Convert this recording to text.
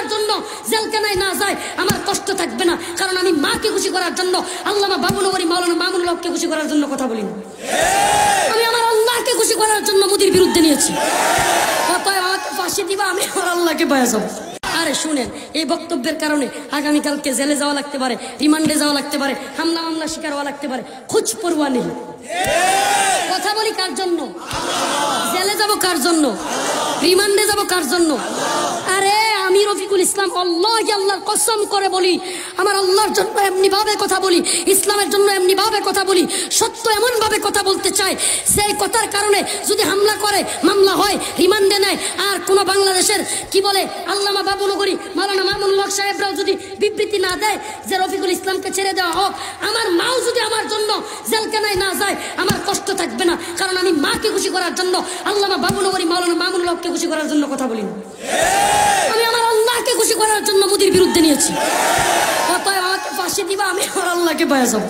আমার জন্য জেলখানায় না যায় আমার কষ্ট থাকবে না, কারণ আমি মাকে খুশি করার জন্য, আল্লামা বাবুনগরী মাওলানা মামুনুল হককে খুশি করার জন্য কথা বলি না। আমি আমার আল্লাহকে খুশি করার জন্য মোদির বিরুদ্ধে নিয়েছি। অতএব আমাকে ফাঁসি দিবা, আমি আমার আল্লাহকে বয়া যাব। আরে শুনেন, এই বক্তব্যের কারণে আগামীকালকে জেলে যাওয়া লাগতে পারে, রিমান্ডে যাওয়া লাগতে পারে, হামলা মামলা শিকার হওয়া লাগতে পারে, খোঁজ পরোয়া নেই। কথা বলি কার জন্য? জেলে যাব কার জন্য? রিমান্ডে যাব কার জন্য? আরে আমি রফিকুল ইসলাম আল্লাহর কসম করে বলি, আমার আল্লাহর জন্য এমনি ভাবে কথা বলি, ইসলামের জন্য এমনি ভাবে কথা বলি, সত্য এমন ভাবে কথা বলতে চাই, সেই কথার কারণে যদি হামলা করে, মামলা হয়, রিমান্ডে নেয়, আর কোন বাংলাদেশের কি বলে আল্লামা বাবুনগরী মাওলানা মামুনুল হক সাহেবরাও যদি বিবৃতি না দেয় যে রফিকুল ইসলামকে ছেড়ে দেওয়া হোক, আমার মাও যদি আমার জন্য জেলখানায় না যায় আমার কষ্ট থাকবে না, কারণ আমি মাকে খুশি করার জন্য, আল্লামা বাবুনগরী মাওলানা মামুনুল হককে খুশি করার জন্য কথা বলি না। আমি আমার আল্লাহকে খুশি করার জন্য মোদির বিরুদ্ধে নিয়েছি। অতএব আমাকে ফাঁসি দিবা, আমি আমার আল্লাহকে বয়া যাব।